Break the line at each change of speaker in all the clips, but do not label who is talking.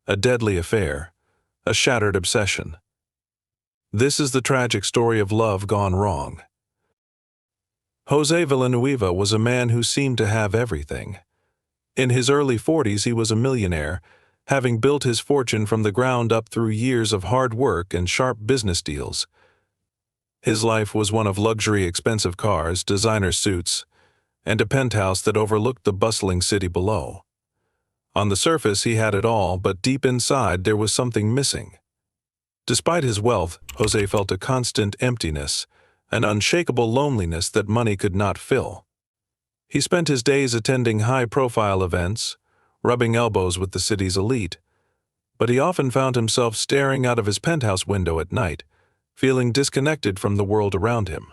a deadly affair, a shattered obsession. This is the tragic story of love gone wrong. Jose Villanueva was a man who seemed to have everything. In his early 40s, he was a millionaire, having built his fortune from the ground up through years of hard work and sharp business deals. His life was one of luxury, expensive cars, designer suits, and a penthouse that overlooked the bustling city below. On the surface, he had it all, but deep inside there was something missing. Despite his wealth, Jose felt a constant emptiness, an unshakable loneliness that money could not fill. He spent his days attending high-profile events, rubbing elbows with the city's elite, but he often found himself staring out of his penthouse window at night, feeling disconnected from the world around him.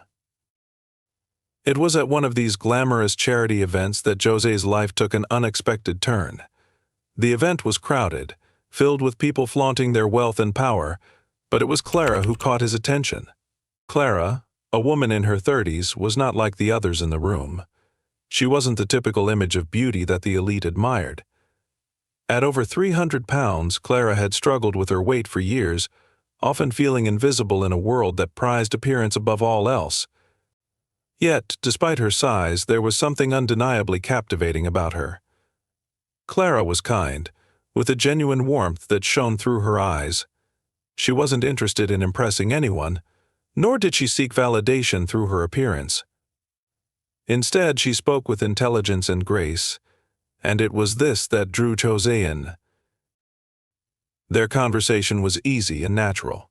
It was at one of these glamorous charity events that Jose's life took an unexpected turn. The event was crowded, filled with people flaunting their wealth and power, but it was Clara who caught his attention. Clara, a woman in her 30s, was not like the others in the room. She wasn't the typical image of beauty that the elite admired. At over 300 pounds, Clara had struggled with her weight for years, often feeling invisible in a world that prized appearance above all else. Yet, despite her size, there was something undeniably captivating about her. Clara was kind, with a genuine warmth that shone through her eyes. She wasn't interested in impressing anyone, nor did she seek validation through her appearance. Instead, she spoke with intelligence and grace, and it was this that drew Jose in. Their conversation was easy and natural.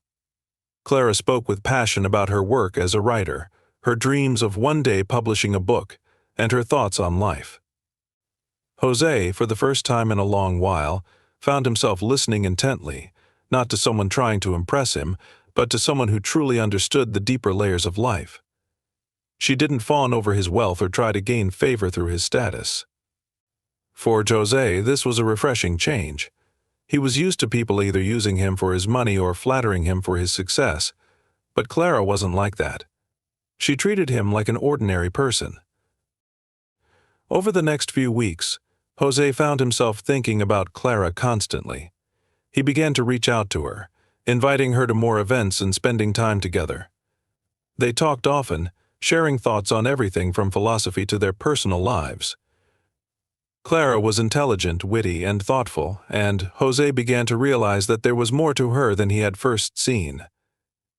Clara spoke with passion about her work as a writer, her dreams of one day publishing a book, and her thoughts on life. Jose, for the first time in a long while, found himself listening intently, not to someone trying to impress him, but to someone who truly understood the deeper layers of life. She didn't fawn over his wealth or try to gain favor through his status. For Jose, this was a refreshing change. He was used to people either using him for his money or flattering him for his success, but Clara wasn't like that. She treated him like an ordinary person. Over the next few weeks, Jose found himself thinking about Clara constantly. He began to reach out to her, inviting her to more events and spending time together. They talked often, sharing thoughts on everything from philosophy to their personal lives. Clara was intelligent, witty, and thoughtful, and Jose began to realize that there was more to her than he had first seen.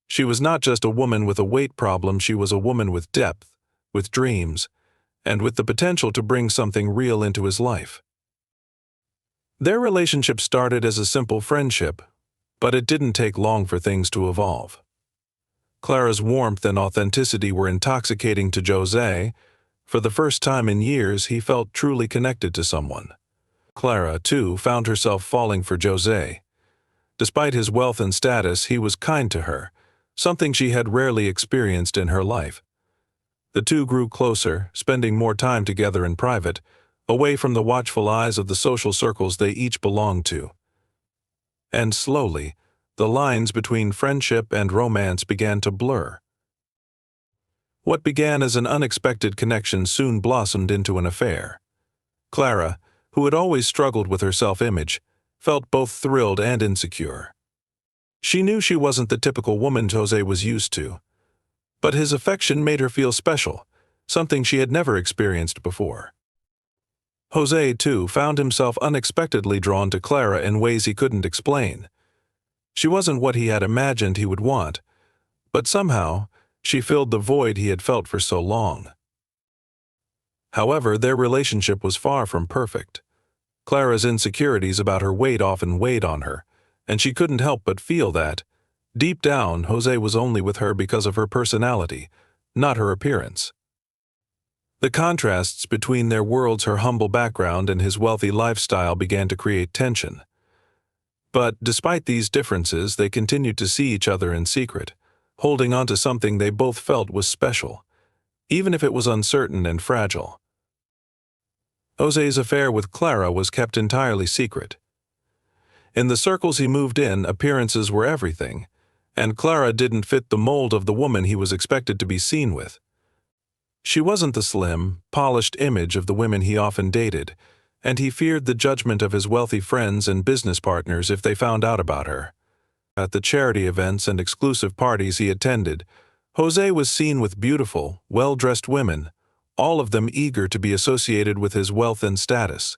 She was not just a woman with a weight problem, she was a woman with depth, with dreams, and with the potential to bring something real into his life. Their relationship started as a simple friendship, but it didn't take long for things to evolve. Clara's warmth and authenticity were intoxicating to Jose. For the first time in years, he felt truly connected to someone. Clara, too, found herself falling for Jose. Despite his wealth and status, he was kind to her, something she had rarely experienced in her life. The two grew closer, spending more time together in private, away from the watchful eyes of the social circles they each belonged to. And slowly, the lines between friendship and romance began to blur. What began as an unexpected connection soon blossomed into an affair. Clara, who had always struggled with her self-image, felt both thrilled and insecure. She knew she wasn't the typical woman Jose was used to, but his affection made her feel special, something she had never experienced before. Jose, too, found himself unexpectedly drawn to Clara in ways he couldn't explain. She wasn't what he had imagined he would want, but somehow she filled the void he had felt for so long. However, their relationship was far from perfect. Clara's insecurities about her weight often weighed on her, and she couldn't help but feel that, deep down, Jose was only with her because of her personality, not her appearance. The contrasts between their worlds, her humble background and his wealthy lifestyle, began to create tension. But despite these differences, they continued to see each other in secret, holding on to something they both felt was special, even if it was uncertain and fragile. Jose's affair with Clara was kept entirely secret. In the circles he moved in, appearances were everything, and Clara didn't fit the mold of the woman he was expected to be seen with. She wasn't the slim, polished image of the women he often dated. and he feared the judgment of his wealthy friends and business partners if they found out about her. At the charity events and exclusive parties he attended, Jose was seen with beautiful, well-dressed women, all of them eager to be associated with his wealth and status.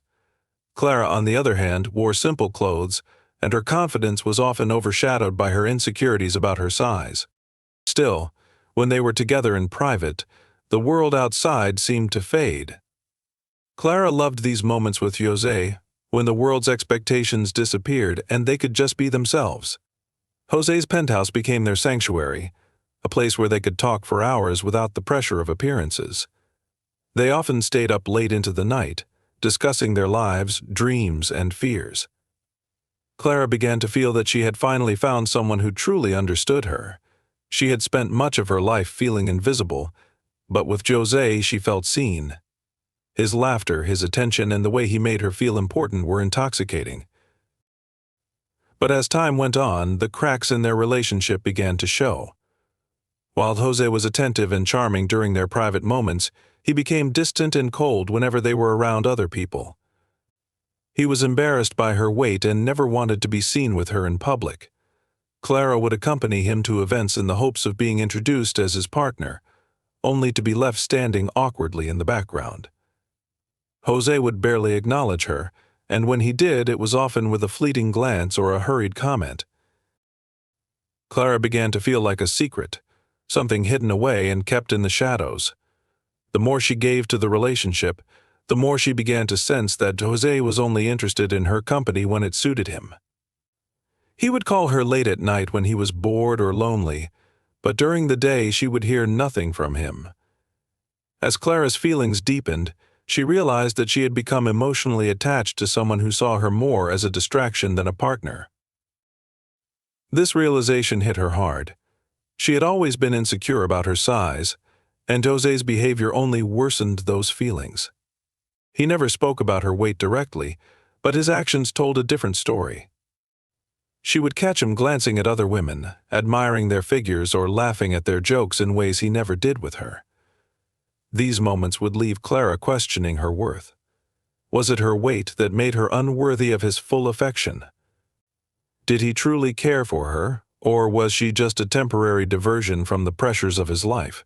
Clara, on the other hand, wore simple clothes, and her confidence was often overshadowed by her insecurities about her size. Still, when they were together in private, the world outside seemed to fade. Clara loved these moments with Jose, when the world's expectations disappeared and they could just be themselves. Jose's penthouse became their sanctuary, a place where they could talk for hours without the pressure of appearances. They often stayed up late into the night, discussing their lives, dreams, and fears. Clara began to feel that she had finally found someone who truly understood her. She had spent much of her life feeling invisible, but with Jose she felt seen. His laughter, his attention, and the way he made her feel important were intoxicating. But as time went on, the cracks in their relationship began to show. While Jose was attentive and charming during their private moments, he became distant and cold whenever they were around other people. He was embarrassed by her weight and never wanted to be seen with her in public. Clara would accompany him to events in the hopes of being introduced as his partner, only to be left standing awkwardly in the background. Jose would barely acknowledge her, and when he did, it was often with a fleeting glance or a hurried comment. Clara began to feel like a secret, something hidden away and kept in the shadows. The more she gave to the relationship, the more she began to sense that Jose was only interested in her company when it suited him. He would call her late at night when he was bored or lonely, but during the day she would hear nothing from him. As Clara's feelings deepened, she realized that she had become emotionally attached to someone who saw her more as a distraction than a partner. This realization hit her hard. She had always been insecure about her size, and Jose's behavior only worsened those feelings. He never spoke about her weight directly, but his actions told a different story. She would catch him glancing at other women, admiring their figures or laughing at their jokes in ways he never did with her. These moments would leave Clara questioning her worth. Was it her weight that made her unworthy of his full affection? Did he truly care for her, or was she just a temporary diversion from the pressures of his life?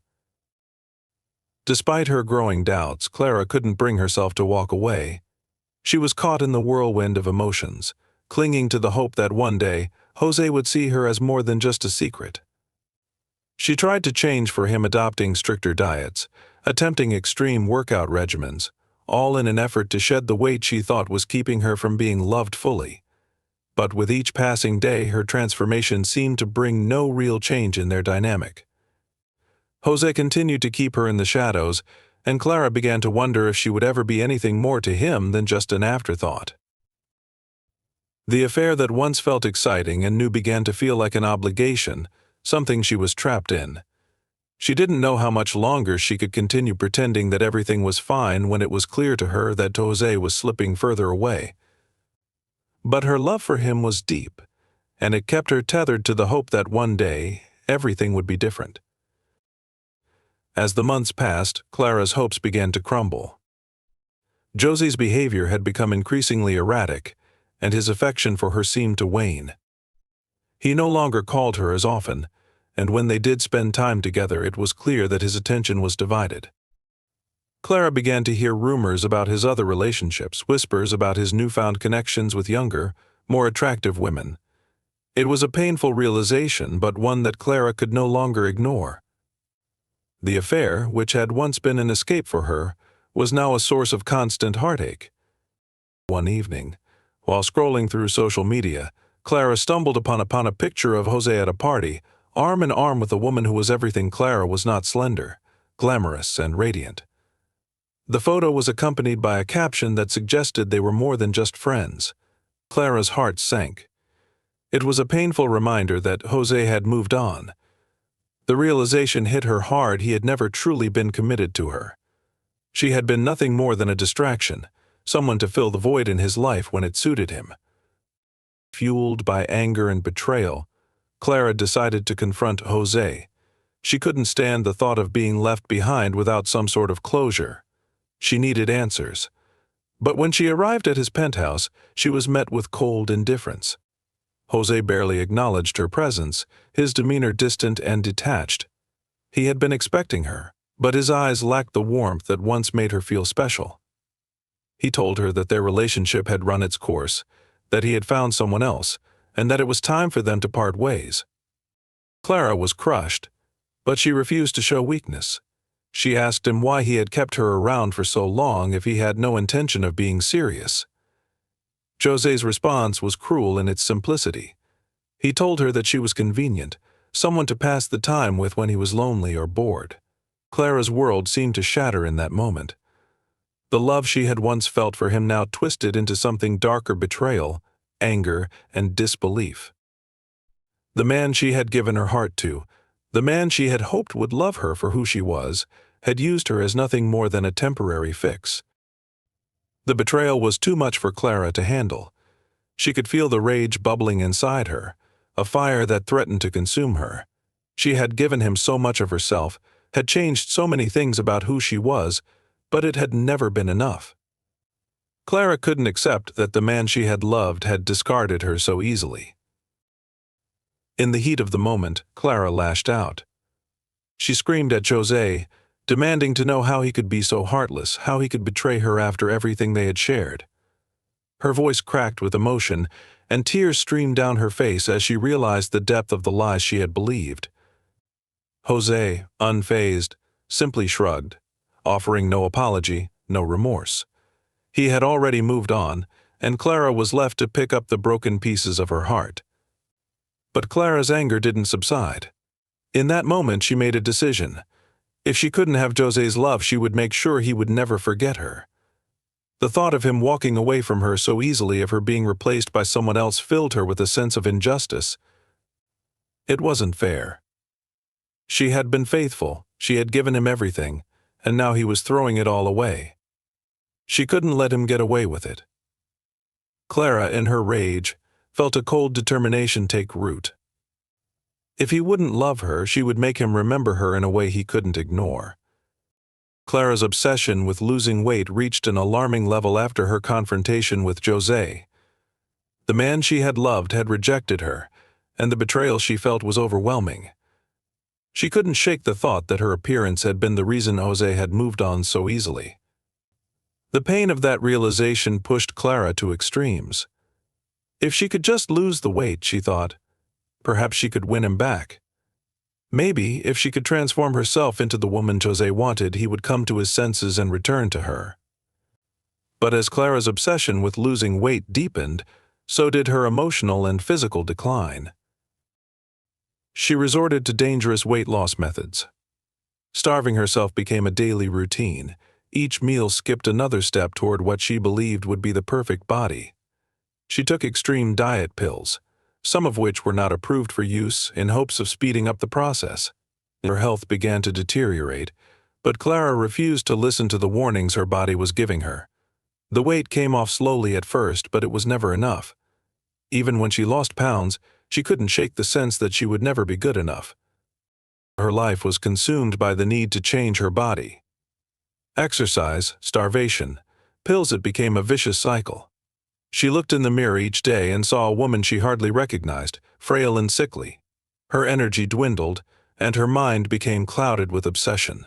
Despite her growing doubts, Clara couldn't bring herself to walk away. She was caught in the whirlwind of emotions, clinging to the hope that one day Jose would see her as more than just a secret. She tried to change for him, adopting stricter diets, attempting extreme workout regimens, all in an effort to shed the weight she thought was keeping her from being loved fully. But with each passing day, her transformation seemed to bring no real change in their dynamic. Jose continued to keep her in the shadows, and Clara began to wonder if she would ever be anything more to him than just an afterthought. The affair that once felt exciting and new began to feel like an obligation, something she was trapped in. She didn't know how much longer she could continue pretending that everything was fine when it was clear to her that Jose was slipping further away. But her love for him was deep, and it kept her tethered to the hope that one day everything would be different. As the months passed, Clara's hopes began to crumble. Jose's behavior had become increasingly erratic, and his affection for her seemed to wane. He no longer called her as often, and when they did spend time together, it was clear that his attention was divided. Clara began to hear rumors about his other relationships, whispers about his newfound connections with younger, more attractive women. It was a painful realization, but one that Clara could no longer ignore. The affair, which had once been an escape for her, was now a source of constant heartache. One evening, while scrolling through social media, Clara stumbled upon a picture of Jose at a party, arm in arm with a woman who was everything Clara was not: slender, glamorous, and radiant. The photo was accompanied by a caption that suggested they were more than just friends. Clara's heart sank. It was a painful reminder that Jose had moved on. The realization hit her hard. He had never truly been committed to her. She had been nothing more than a distraction, someone to fill the void in his life when it suited him. Fueled by anger and betrayal, Clara decided to confront Jose. She couldn't stand the thought of being left behind without some sort of closure. She needed answers. But when she arrived at his penthouse, she was met with cold indifference. Jose barely acknowledged her presence, his demeanor distant and detached. He had been expecting her, but his eyes lacked the warmth that once made her feel special. He told her that their relationship had run its course, that he had found someone else, and that it was time for them to part ways. Clara was crushed, but she refused to show weakness. She asked him why he had kept her around for so long if he had no intention of being serious. Jose's response was cruel in its simplicity. He told her that she was convenient, someone to pass the time with when he was lonely or bored. Clara's world seemed to shatter in that moment. The love she had once felt for him now twisted into something darker: betrayal, anger, and disbelief. The man she had given her heart to, the man she had hoped would love her for who she was, had used her as nothing more than a temporary fix. The betrayal was too much for Clara to handle. She could feel the rage bubbling inside her, a fire that threatened to consume her. She had given him so much of herself, had changed so many things about who she was, but it had never been enough. Clara couldn't accept that the man she had loved had discarded her so easily. In the heat of the moment, Clara lashed out. She screamed at Jose, demanding to know how he could be so heartless, how he could betray her after everything they had shared. Her voice cracked with emotion, and tears streamed down her face as she realized the depth of the lies she had believed. Jose, unfazed, simply shrugged, offering no apology, no remorse. He had already moved on, and Clara was left to pick up the broken pieces of her heart. But Clara's anger didn't subside. In that moment she made a decision. If she couldn't have Jose's love, she would make sure he would never forget her. The thought of him walking away from her so easily, of her being replaced by someone else, filled her with a sense of injustice. It wasn't fair. She had been faithful, she had given him everything, and now he was throwing it all away. She couldn't let him get away with it. Clara, in her rage, felt a cold determination take root. If he wouldn't love her, she would make him remember her in a way he couldn't ignore. Clara's obsession with losing weight reached an alarming level after her confrontation with Jose. The man she had loved had rejected her, and the betrayal she felt was overwhelming. She couldn't shake the thought that her appearance had been the reason Jose had moved on so easily. The pain of that realization pushed Clara to extremes. If she could just lose the weight, she thought, perhaps she could win him back. Maybe, if she could transform herself into the woman Jose wanted, he would come to his senses and return to her. But as Clara's obsession with losing weight deepened, so did her emotional and physical decline. She resorted to dangerous weight loss methods. Starving herself became a daily routine. Each meal skipped another step toward what she believed would be the perfect body. She took extreme diet pills, some of which were not approved for use, in hopes of speeding up the process. Her health began to deteriorate, but Clara refused to listen to the warnings her body was giving her. The weight came off slowly at first, but it was never enough. Even when she lost pounds, she couldn't shake the sense that she would never be good enough. Her life was consumed by the need to change her body. Exercise, starvation, pills. It became a vicious cycle. She looked in the mirror each day and saw a woman she hardly recognized, frail and sickly. Her energy dwindled, and her mind became clouded with obsession.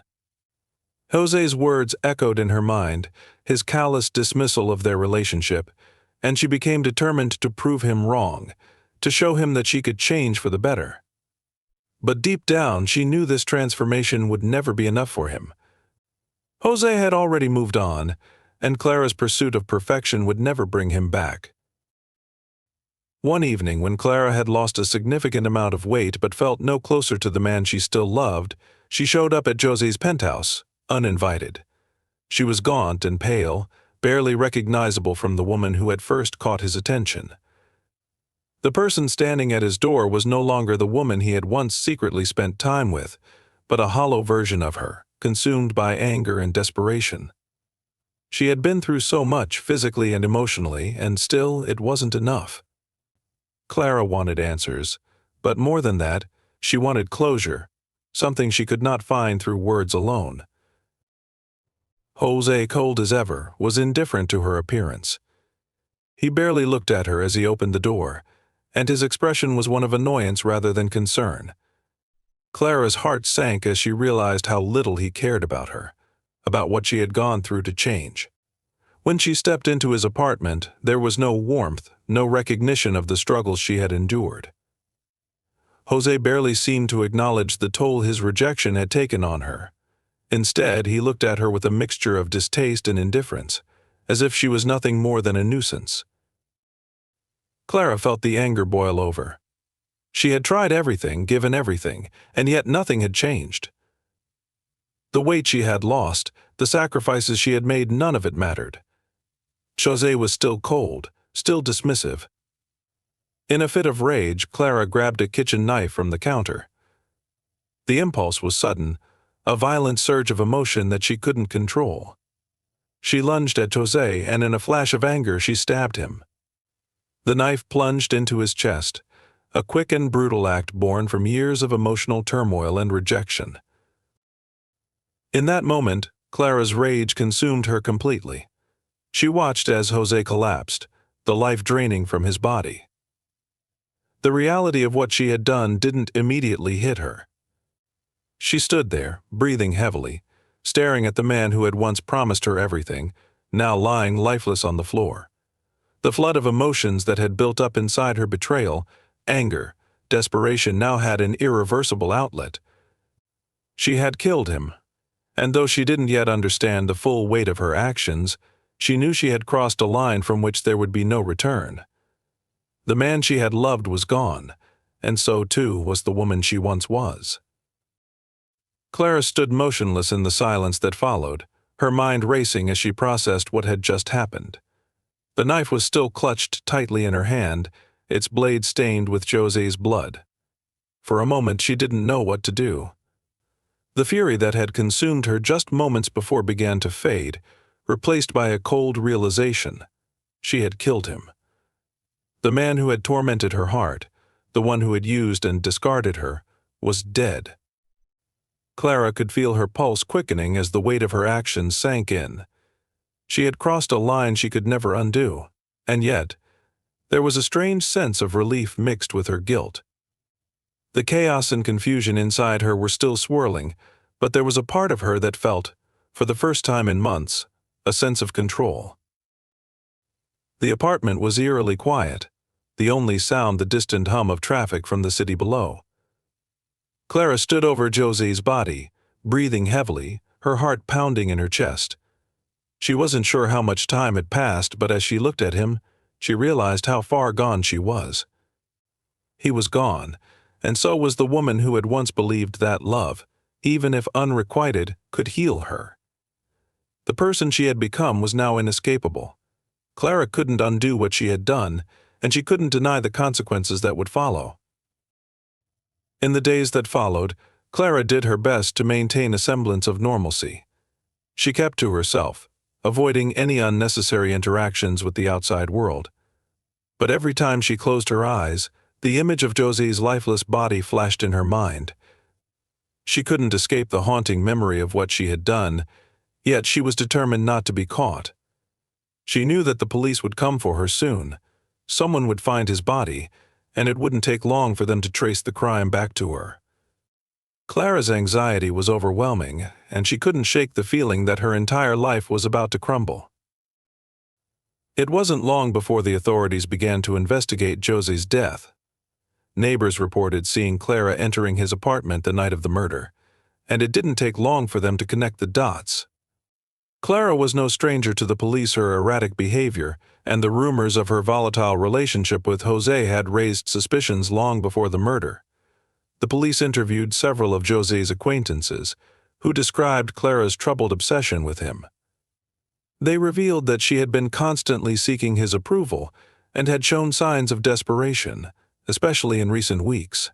Jose's words echoed in her mind, his callous dismissal of their relationship, and she became determined to prove him wrong, to show him that she could change for the better. But deep down, she knew this transformation would never be enough for him. Jose had already moved on, and Clara's pursuit of perfection would never bring him back. One evening, when Clara had lost a significant amount of weight but felt no closer to the man she still loved, she showed up at Jose's penthouse, uninvited. She was gaunt and pale, barely recognizable from the woman who had first caught his attention. The person standing at his door was no longer the woman he had once secretly spent time with, but a hollow version of her, consumed by anger and desperation. She had been through so much physically and emotionally, and still it wasn't enough. Clara wanted answers, but more than that, she wanted closure, something she could not find through words alone. Jose, cold as ever, was indifferent to her appearance. He barely looked at her as he opened the door, and his expression was one of annoyance rather than concern. Clara's heart sank as she realized how little he cared about her, about what she had gone through to change. When she stepped into his apartment, there was no warmth, no recognition of the struggles she had endured. Jose barely seemed to acknowledge the toll his rejection had taken on her. Instead, he looked at her with a mixture of distaste and indifference, as if she was nothing more than a nuisance. Clara felt the anger boil over. She had tried everything, given everything, and yet nothing had changed. The weight she had lost, the sacrifices she had made, none of it mattered. Jose was still cold, still dismissive. In a fit of rage, Clara grabbed a kitchen knife from the counter. The impulse was sudden, a violent surge of emotion that she couldn't control. She lunged at Jose, and in a flash of anger she stabbed him. The knife plunged into his chest, a quick and brutal act born from years of emotional turmoil and rejection. In that moment, Clara's rage consumed her completely. She watched as Jose collapsed, the life draining from his body. The reality of what she had done didn't immediately hit her. She stood there, breathing heavily, staring at the man who had once promised her everything, now lying lifeless on the floor. The flood of emotions that had built up inside her betrayal, anger, desperation, now had an irreversible outlet. She had killed him, and though she didn't yet understand the full weight of her actions, she knew she had crossed a line from which there would be no return. The man she had loved was gone, and so too was the woman she once was. Clara stood motionless in the silence that followed, her mind racing as she processed what had just happened. The knife was still clutched tightly in her hand, its blade stained with Jose's blood. For a moment she didn't know what to do. The fury that had consumed her just moments before began to fade, replaced by a cold realization. She had killed him. The man who had tormented her heart, the one who had used and discarded her, was dead. Clara could feel her pulse quickening as the weight of her actions sank in. She had crossed a line she could never undo, and yet there was a strange sense of relief mixed with her guilt. The chaos and confusion inside her were still swirling, but there was a part of her that felt, for the first time in months, a sense of control. The apartment was eerily quiet, the only sound the distant hum of traffic from the city below. Clara stood over Jose's body, breathing heavily, her heart pounding in her chest. She wasn't sure how much time had passed, but as she looked at him, she realized how far gone she was. He was gone, and so was the woman who had once believed that love, even if unrequited, could heal her. The person she had become was now inescapable. Clara couldn't undo what she had done, and she couldn't deny the consequences that would follow. In the days that followed, Clara did her best to maintain a semblance of normalcy. She kept to herself, avoiding any unnecessary interactions with the outside world. But every time she closed her eyes, the image of Jose's lifeless body flashed in her mind. She couldn't escape the haunting memory of what she had done, yet she was determined not to be caught. She knew that the police would come for her soon. Someone would find his body, and it wouldn't take long for them to trace the crime back to her. Clara's anxiety was overwhelming, and she couldn't shake the feeling that her entire life was about to crumble. It wasn't long before the authorities began to investigate Jose's death. Neighbors reported seeing Clara entering his apartment the night of the murder, and it didn't take long for them to connect the dots. Clara was no stranger to the police. Her erratic behavior and the rumors of her volatile relationship with Jose had raised suspicions long before the murder. The police interviewed several of Jose's acquaintances, who described Clara's troubled obsession with him. They revealed that she had been constantly seeking his approval and had shown signs of desperation, especially in recent weeks.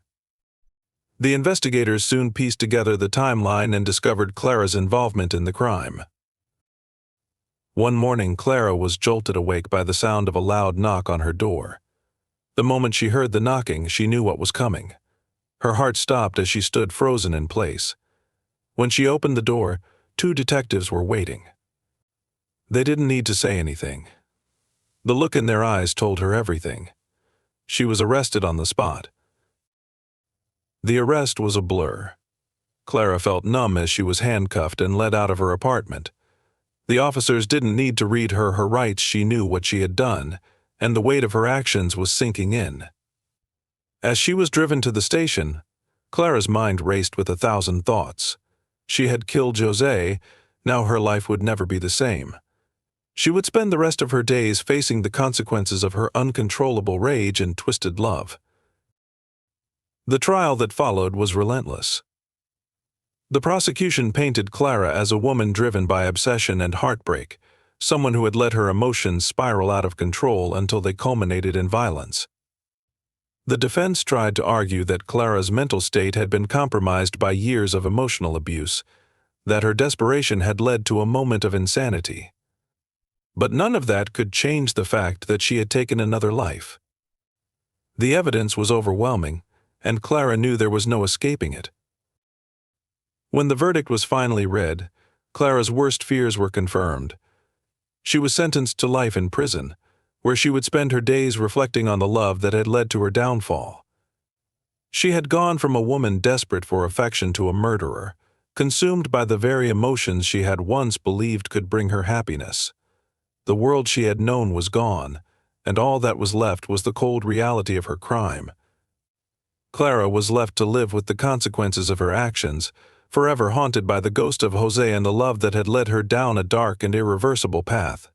The investigators soon pieced together the timeline and discovered Clara's involvement in the crime. One morning, Clara was jolted awake by the sound of a loud knock on her door. The moment she heard the knocking, she knew what was coming. Her heart stopped as she stood frozen in place. When she opened the door, 2 detectives were waiting. They didn't need to say anything. The look in their eyes told her everything. She was arrested on the spot. The arrest was a blur. Clara felt numb as she was handcuffed and led out of her apartment. The officers didn't need to read her rights. She knew what she had done, and the weight of her actions was sinking in. As she was driven to the station, Clara's mind raced with 1,000 thoughts. She had killed Jose. Now her life would never be the same. She would spend the rest of her days facing the consequences of her uncontrollable rage and twisted love. The trial that followed was relentless. The prosecution painted Clara as a woman driven by obsession and heartbreak, someone who had let her emotions spiral out of control until they culminated in violence. The defense tried to argue that Clara's mental state had been compromised by years of emotional abuse, that her desperation had led to a moment of insanity. But none of that could change the fact that she had taken another life. The evidence was overwhelming, and Clara knew there was no escaping it. When the verdict was finally read, Clara's worst fears were confirmed. She was sentenced to life in prison, where she would spend her days reflecting on the love that had led to her downfall. She had gone from a woman desperate for affection to a murderer, consumed by the very emotions she had once believed could bring her happiness. The world she had known was gone, and all that was left was the cold reality of her crime. Clara was left to live with the consequences of her actions, forever haunted by the ghost of Jose and the love that had led her down a dark and irreversible path.